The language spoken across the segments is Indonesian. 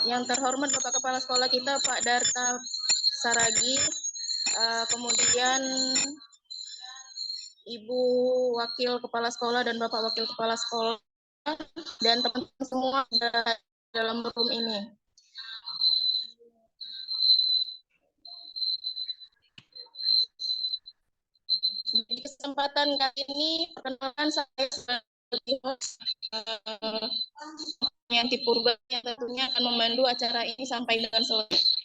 Yang terhormat Bapak Kepala Sekolah kita Pak Darta Saragi, kemudian Ibu Wakil Kepala Sekolah dan Bapak Wakil Kepala Sekolah, dan teman-teman semua dalam room ini. Di kesempatan kali ini, perkenalkan saya sebagai host Yanti Purba yang tentunya akan memandu acara ini sampai dengan selesai.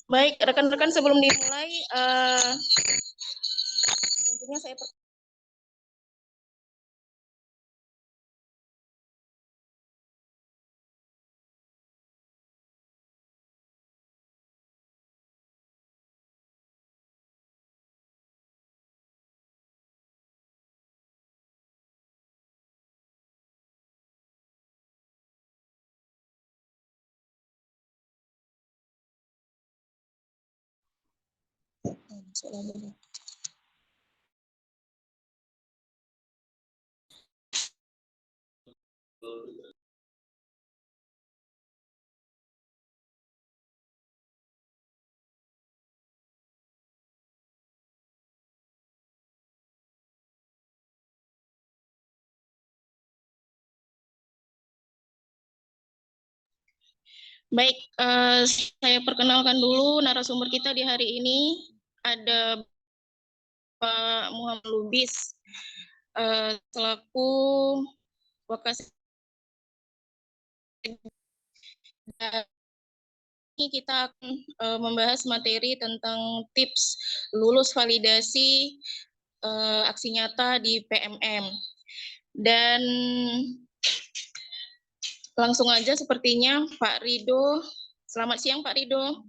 Baik, rekan-rekan, sebelum dimulai, tentunya saya Baik, saya perkenalkan dulu narasumber kita di hari ini. Ada Pak Muhammad Lubis, selaku Wakasek. Ini kita akan membahas materi tentang tips lulus validasi aksi nyata di PMM. Dan langsung aja sepertinya Pak Rido. Selamat siang Pak Rido.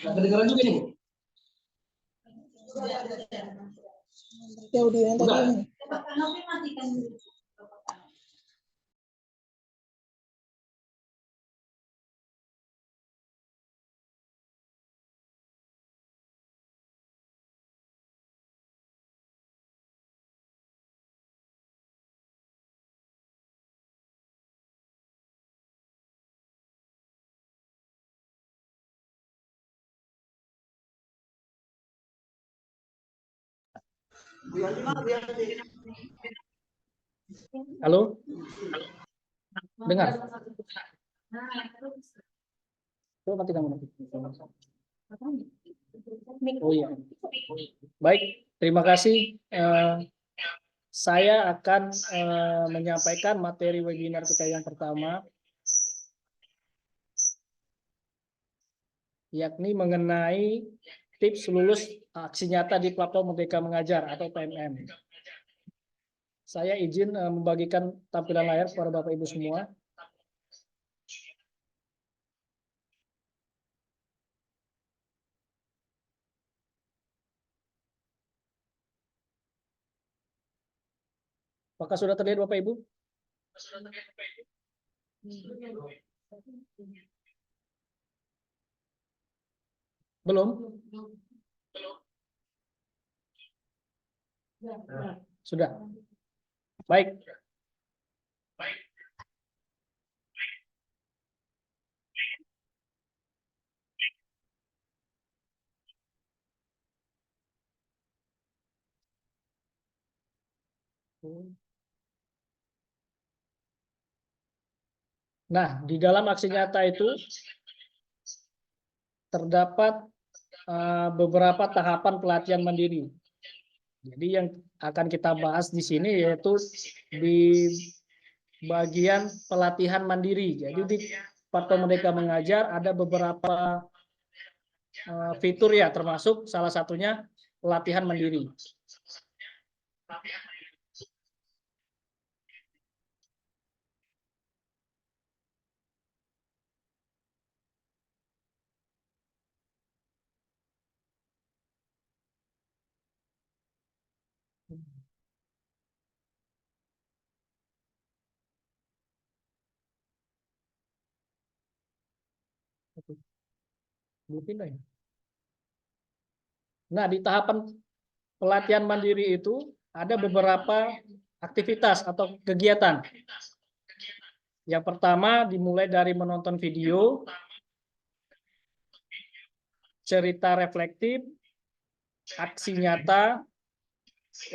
Kedengaran juga nih. Ya udah yang tadi. Halo? Dengar? Coba matikan. Oh iya. Baik, terima kasih. Saya akan menyampaikan materi webinar kita yang pertama, yakni mengenai tips lulus aksi nyata di platform Merdeka Mengajar atau PMM. Saya izin membagikan tampilan layar kepada Bapak Ibu semua. Apakah sudah terlihat Bapak Ibu? Belum? Sudah. Baik. Nah, di dalam aksi nyata itu terdapat beberapa tahapan pelatihan mandiri. Jadi yang akan kita bahas di sini yaitu di bagian pelatihan mandiri. Jadi di platform Merdeka Mengajar ada beberapa fitur ya, termasuk salah satunya pelatihan mandiri. Nah, di tahapan pelatihan mandiri itu ada beberapa aktivitas atau kegiatan. Yang pertama dimulai dari menonton video, cerita reflektif, aksi nyata,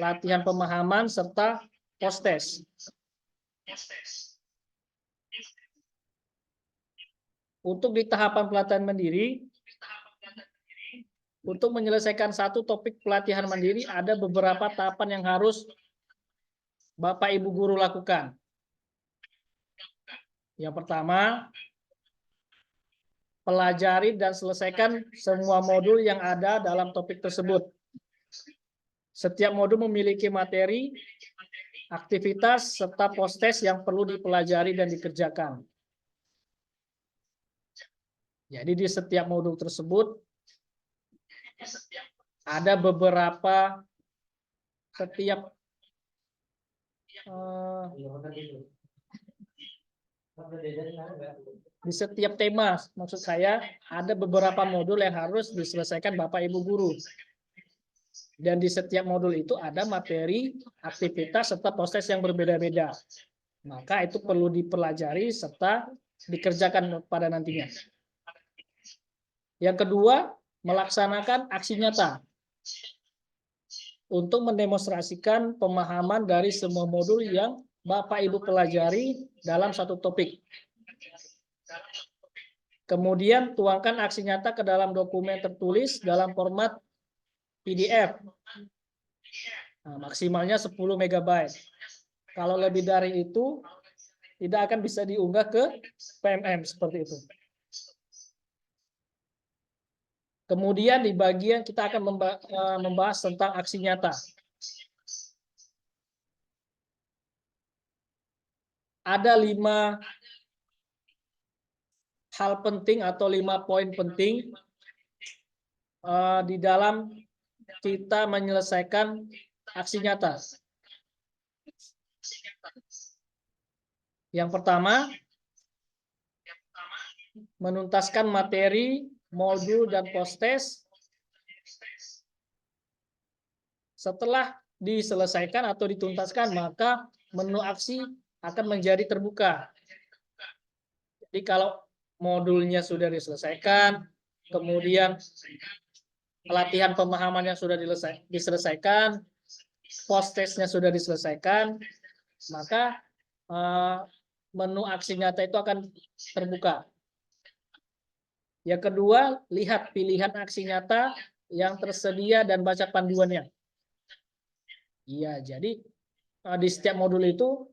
latihan pemahaman, serta post-test. Untuk di tahapan pelatihan mandiri, untuk menyelesaikan satu topik pelatihan mandiri, ada beberapa tahapan yang harus Bapak Ibu guru lakukan. Yang pertama, pelajari dan selesaikan semua modul yang ada dalam topik tersebut. Setiap modul memiliki materi, aktivitas, serta post-test yang perlu dipelajari dan dikerjakan. Jadi di setiap modul tersebut ada beberapa di setiap tema, maksud saya ada beberapa modul yang harus diselesaikan Bapak Ibu guru. Dan di setiap modul itu ada materi, aktivitas, serta post-test yang berbeda-beda. Maka itu perlu dipelajari serta dikerjakan pada nantinya. Yang kedua, melaksanakan aksi nyata untuk mendemonstrasikan pemahaman dari semua modul yang Bapak Ibu pelajari dalam satu topik. Kemudian tuangkan aksi nyata ke dalam dokumen tertulis dalam format PDF. Nah, maksimalnya 10 MB. Kalau lebih dari itu tidak akan bisa diunggah ke PMM seperti itu. Kemudian di bagian kita akan membahas tentang aksi nyata. Ada 5 hal penting atau 5 poin penting di dalam kita menyelesaikan aksi nyata. Yang pertama, menuntaskan materi, modul, dan post-test. Setelah diselesaikan atau dituntaskan, maka menu aksi akan menjadi terbuka. Jadi kalau modulnya sudah diselesaikan, kemudian pelatihan pemahamannya sudah diselesaikan, post-testnya sudah diselesaikan, maka menu aksi nyata itu akan terbuka. Yang kedua, lihat pilihan aksi nyata yang tersedia dan baca panduannya. Iya, jadi di setiap modul itu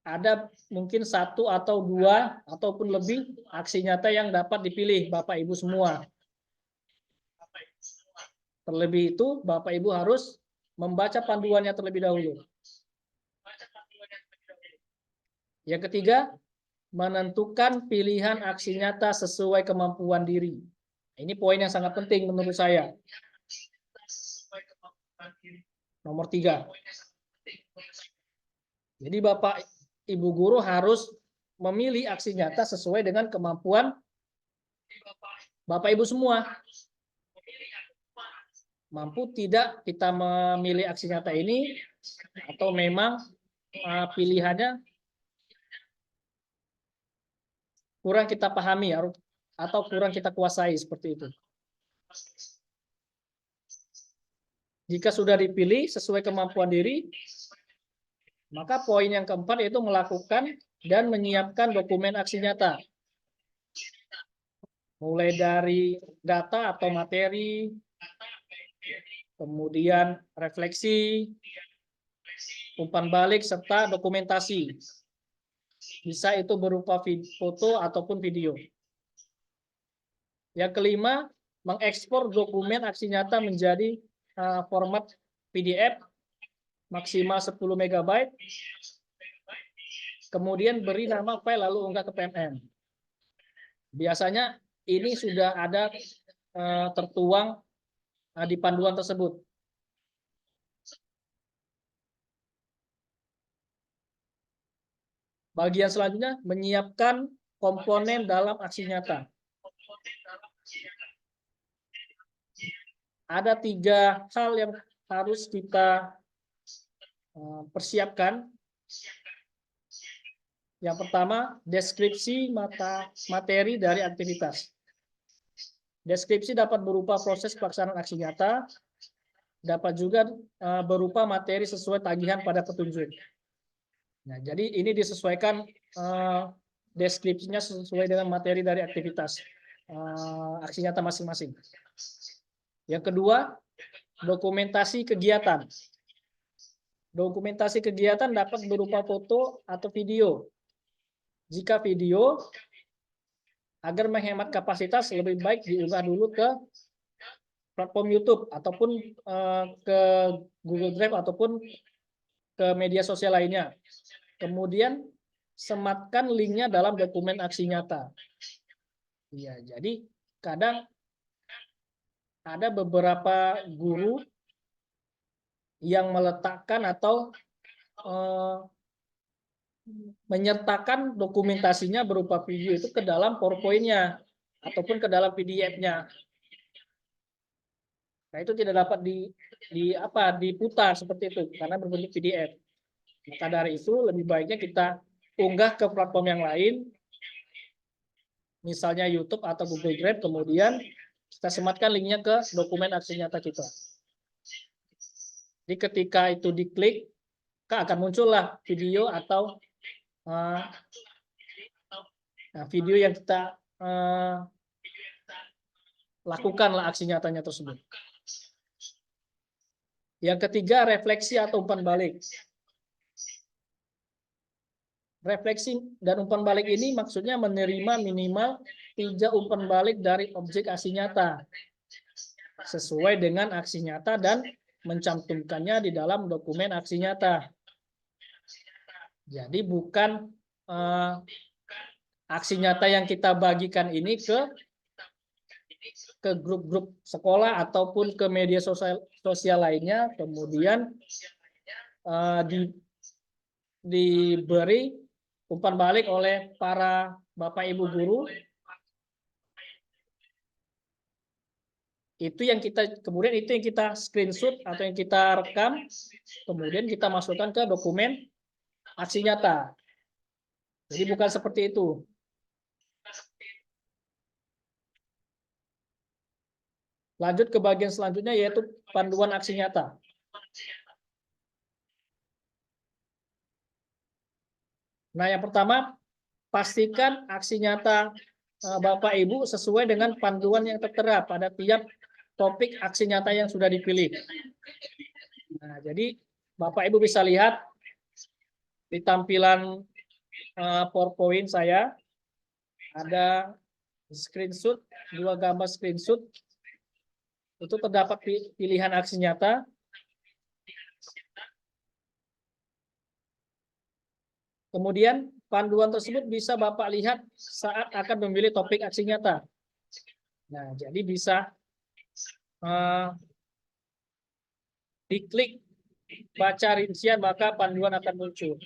ada mungkin 1 atau 2 ataupun lebih aksi nyata yang dapat dipilih Bapak Ibu semua. Terlebih itu, Bapak Ibu harus membaca panduannya terlebih dahulu. Yang ketiga, menentukan pilihan aksi nyata sesuai kemampuan diri. Ini poin yang sangat penting menurut saya. Nomor 3. Jadi Bapak Ibu guru harus memilih aksi nyata sesuai dengan kemampuan Bapak Ibu semua. Mampu tidak kita memilih aksi nyata ini, atau memang pilihannya kurang kita pahami atau kurang kita kuasai, seperti itu. Jika sudah dipilih sesuai kemampuan diri, maka poin yang keempat yaitu melakukan dan menyiapkan dokumen aksi nyata. Mulai dari data atau materi, kemudian refleksi, umpan balik, serta dokumentasi. Bisa itu berupa foto ataupun video. Yang kelima, mengekspor dokumen aksi nyata menjadi format PDF maksimal 10 MB. Kemudian beri nama file lalu unggah ke PMN. Biasanya ini sudah ada tertuang di panduan tersebut. Bagian selanjutnya, menyiapkan komponen dalam aksi nyata. Ada 3 hal yang harus kita persiapkan. Yang pertama, deskripsi materi dari aktivitas. Deskripsi dapat berupa proses pelaksanaan aksi nyata, dapat juga berupa materi sesuai tagihan pada petunjuk. Nah, jadi ini disesuaikan deskripsinya sesuai dengan materi dari aktivitas aksi nyata masing-masing. Yang kedua, dokumentasi kegiatan. Dokumentasi kegiatan dapat berupa foto atau video. Jika video, agar menghemat kapasitas, lebih baik diunggah dulu ke platform YouTube ataupun ke Google Drive ataupun ke media sosial lainnya. Kemudian sematkan linknya dalam dokumen aksi nyata. Ya, jadi kadang ada beberapa guru yang meletakkan atau menyertakan dokumentasinya berupa video itu ke dalam PowerPoint-nya ataupun ke dalam PDF-nya. Nah, itu tidak dapat diputar seperti itu karena berbentuk PDF. Maka dari itu lebih baiknya kita unggah ke platform yang lain, misalnya YouTube atau Google Drive, kemudian kita sematkan linknya ke dokumen aksi nyata kita. Jadi ketika itu diklik, akan muncullah video atau video yang kita lakukanlah aksi nyatanya tersebut. Yang ketiga, refleksi atau umpan balik. Refleksi dan umpan balik ini maksudnya menerima minimal 3 umpan balik dari objek aksi nyata sesuai dengan aksi nyata dan mencantumkannya di dalam dokumen aksi nyata. Jadi bukan aksi nyata yang kita bagikan ini ke grup-grup sekolah ataupun ke media sosial lainnya, kemudian diberi umpan balik oleh para Bapak Ibu guru. Itu yang kita screenshot atau yang kita rekam, kemudian kita masukkan ke dokumen aksi nyata. Jadi bukan seperti itu. Lanjut ke bagian selanjutnya, yaitu panduan aksi nyata. Nah, yang pertama, pastikan aksi nyata Bapak Ibu sesuai dengan panduan yang tertera pada tiap topik aksi nyata yang sudah dipilih. Nah, jadi Bapak Ibu bisa lihat di tampilan PowerPoint saya ada screenshot, 2 gambar screenshot. Itu terdapat pilihan aksi nyata. Kemudian panduan tersebut bisa Bapak lihat saat akan memilih topik aksi nyata. Nah, jadi bisa diklik baca rincian maka panduan akan muncul.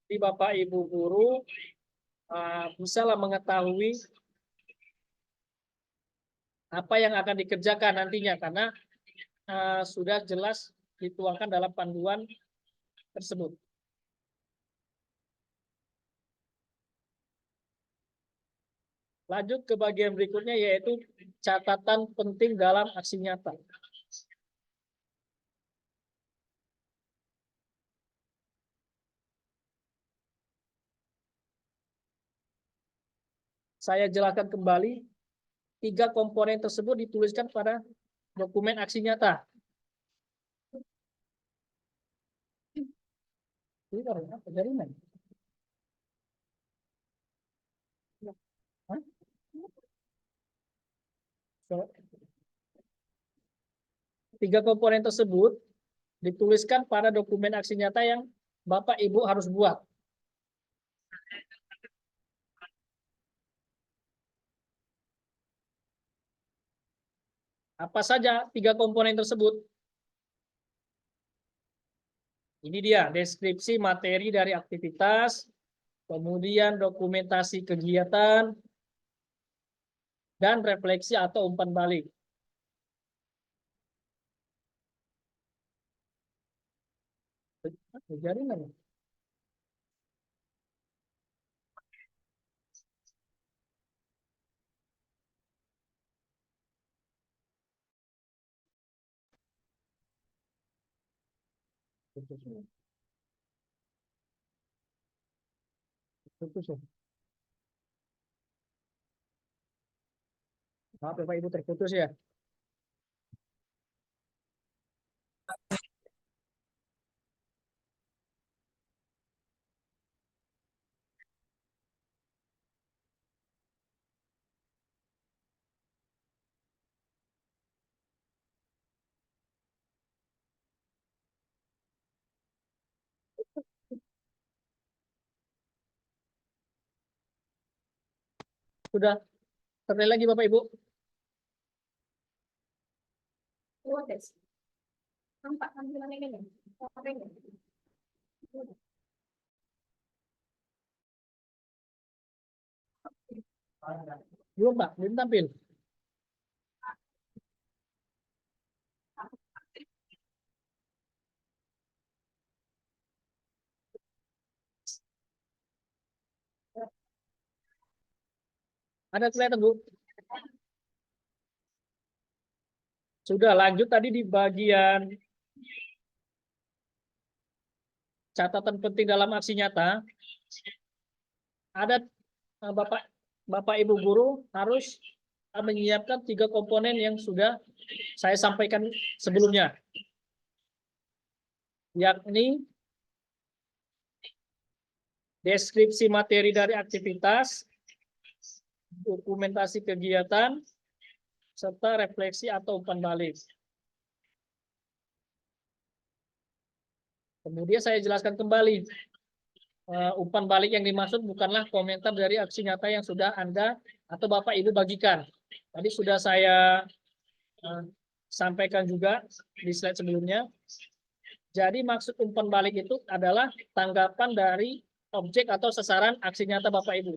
Jadi Bapak Ibu guru bisalah mengetahui apa yang akan dikerjakan nantinya karena sudah jelas dituangkan dalam panduan tersebut. Lanjut ke bagian berikutnya yaitu catatan penting dalam aksi nyata. Saya jelaskan kembali, 3 komponen tersebut dituliskan pada dokumen aksi nyata. Jaringan. Hah? 3 komponen tersebut dituliskan pada dokumen aksi nyata yang Bapak Ibu harus buat. Apa saja 3 komponen tersebut? Ini dia, deskripsi materi dari aktivitas, kemudian dokumentasi kegiatan, dan refleksi atau umpan balik. Jaringan. Putus ya. Maaf Bapak Ibu terputus ya. Sudah terlihat lagi Bapak Ibu. Tampak tampilan ini. Belum Pak, belum tampil. Ada kelihatan Bu? Sudah lanjut tadi di bagian catatan penting dalam aksi nyata. Ada Bapak Ibu guru harus menyiapkan 3 komponen yang sudah saya sampaikan sebelumnya. Yakni deskripsi materi dari aktivitas, dokumentasi kegiatan, serta refleksi atau umpan balik. Kemudian saya jelaskan kembali, umpan balik yang dimaksud bukanlah komentar dari aksi nyata yang sudah Anda atau Bapak Ibu bagikan. Tadi sudah saya sampaikan juga di slide sebelumnya. Jadi maksud umpan balik itu adalah tanggapan dari objek atau sasaran aksi nyata Bapak Ibu.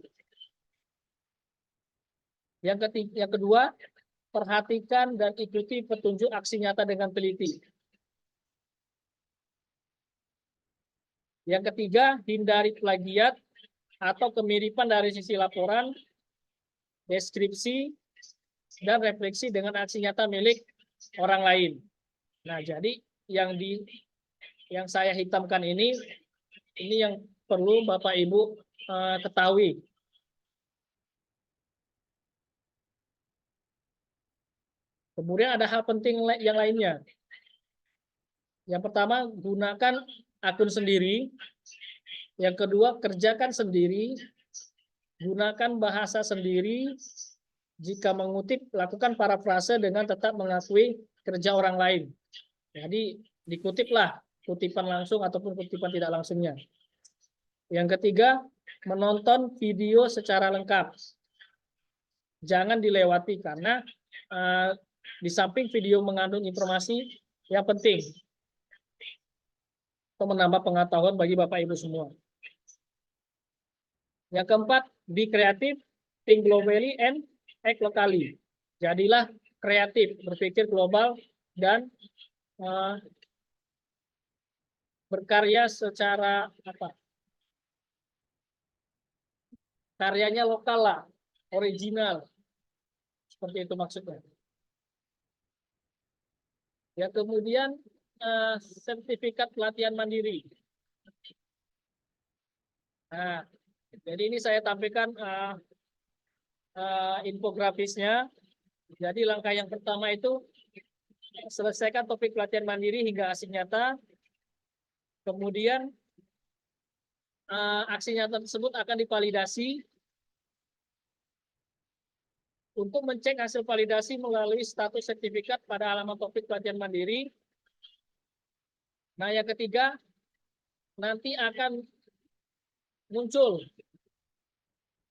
Yang kedua, perhatikan dan ikuti petunjuk aksi nyata dengan teliti. Yang ketiga, hindari plagiat atau kemiripan dari sisi laporan, deskripsi, dan refleksi dengan aksi nyata milik orang lain. Nah, jadi yang saya hitamkan ini yang perlu Bapak Ibu ketahui. Kemudian ada hal penting yang lainnya. Yang pertama, gunakan akun sendiri. Yang kedua, kerjakan sendiri. Gunakan bahasa sendiri. Jika mengutip, lakukan parafrase dengan tetap mengakui kerja orang lain. Jadi, dikutiplah kutipan langsung ataupun kutipan tidak langsungnya. Yang ketiga, menonton video secara lengkap. Jangan dilewati karena di samping video mengandung informasi yang penting untuk menambah pengetahuan bagi Bapak Ibu semua. Yang keempat, be kreatif, think globally and act locally. Jadilah kreatif, berpikir global dan berkarya secara karyanya lokal lah, original. Seperti itu maksudnya. Ya, kemudian sertifikat pelatihan mandiri. Nah, jadi ini saya tampilkan infografisnya. Jadi langkah yang pertama itu selesaikan topik pelatihan mandiri hingga aksi nyata. Kemudian aksi nyata tersebut akan divalidasi. Untuk mencek hasil validasi melalui status sertifikat pada halaman topik pelatihan mandiri. Nah, yang ketiga, nanti akan muncul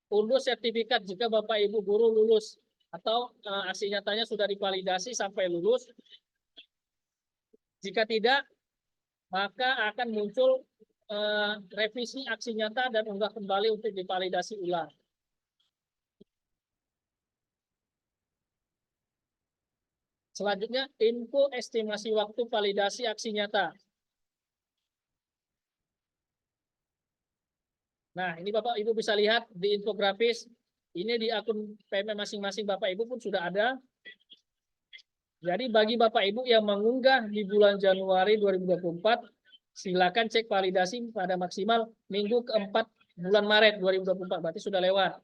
unduh sertifikat jika Bapak Ibu guru lulus atau aksi nyatanya sudah divalidasi sampai lulus. Jika tidak, maka akan muncul revisi aksi nyata dan unggah kembali untuk divalidasi ulang. Selanjutnya, info estimasi waktu validasi aksi nyata. Nah, ini Bapak Ibu bisa lihat di infografis. Ini di akun PMM masing-masing Bapak Ibu pun sudah ada. Jadi bagi Bapak Ibu yang mengunggah di bulan Januari 2024, silakan cek validasi pada maksimal minggu keempat bulan Maret 2024. Berarti sudah lewat.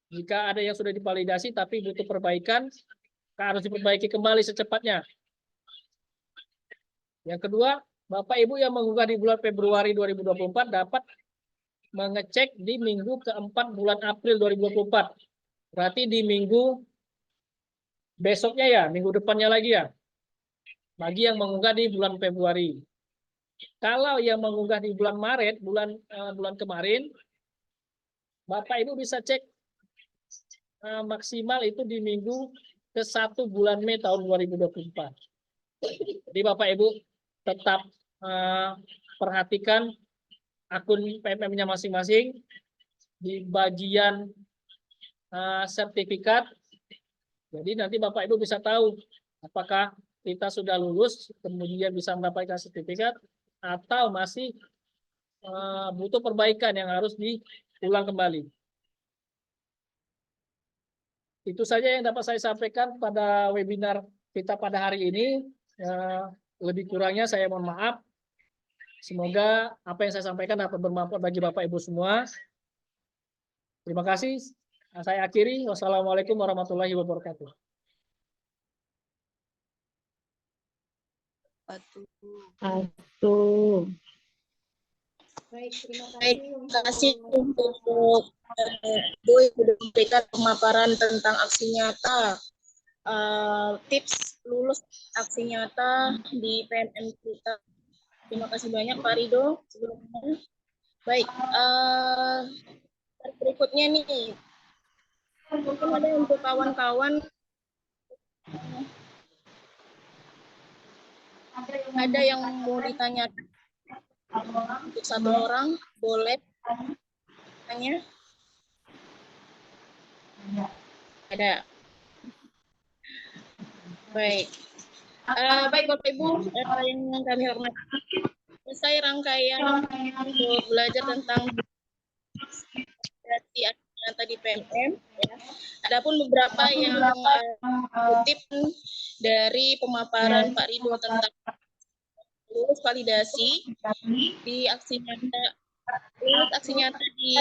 Jika ada yang sudah divalidasi tapi butuh perbaikan, harus diperbaiki kembali secepatnya. Yang kedua, Bapak Ibu yang mengunggah di bulan Februari 2024 dapat mengecek di minggu keempat bulan April 2024. Berarti di minggu besoknya ya, minggu depannya lagi ya. Bagi yang mengunggah di bulan Februari. Kalau yang mengunggah di bulan Maret, bulan kemarin, Bapak Ibu bisa cek maksimal itu di minggu ke-1 bulan Mei tahun 2024. Jadi Bapak Ibu tetap perhatikan akun PMM-nya masing-masing di bagian sertifikat. Jadi nanti Bapak Ibu bisa tahu apakah kita sudah lulus kemudian bisa mendapatkan sertifikat atau masih butuh perbaikan yang harus diulang kembali. Itu saja yang dapat saya sampaikan pada webinar kita pada hari ini. Lebih kurangnya saya mohon maaf. Semoga apa yang saya sampaikan dapat bermanfaat bagi Bapak Ibu semua. Terima kasih. Saya akhiri. Wassalamualaikum warahmatullahi wabarakatuh. Baik, terima kasih untuk Bu yang sudah memberikan pemaparan tentang aksi nyata, tips lulus aksi nyata di PMM kita. Terima kasih banyak Pak Rido sebelumnya. Baik, berikutnya nih, mungkin ada untuk kawan-kawan ada yang mau ditanyakan untuk satu orang, boleh tanya? Ada. Baik. Baik Bapak Ibu yang kami hormati, selesai rangkaian untuk belajar tentang nyata di PMM. Ya. Adapun beberapa yang kutip dari pemaparan Pak Rido tentang lulus validasi di aksi nyata. Lulus aksi nyata di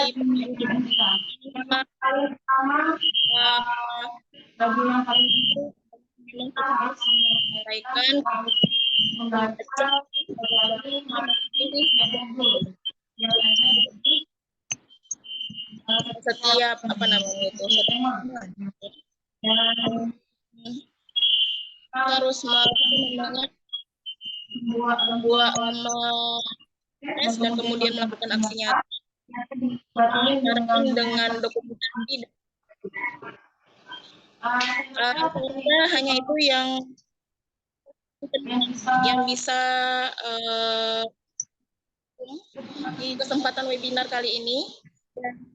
dengan setiap apa namanya itu harus membuat tes dan kemudian melakukan aksi nyata dengan dokumentasi. Sehingga hanya itu yang bisa di kesempatan webinar kali ini. Dan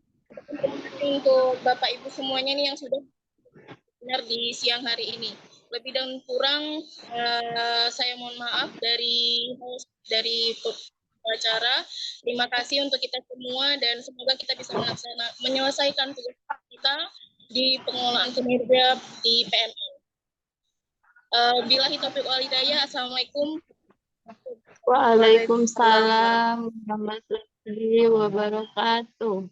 untuk Bapak Ibu semuanya nih yang sudah webinar di siang hari ini. Lebih dan kurang saya mohon maaf dari host, dari acara. Terima kasih untuk kita semua dan semoga kita bisa menyelesaikan tugas kita di pengelolaan kinerja di PMN. Billahi taufiq wal hidayah. Assalamualaikum. Waalaikumsalam warahmatullahi wabarakatuh.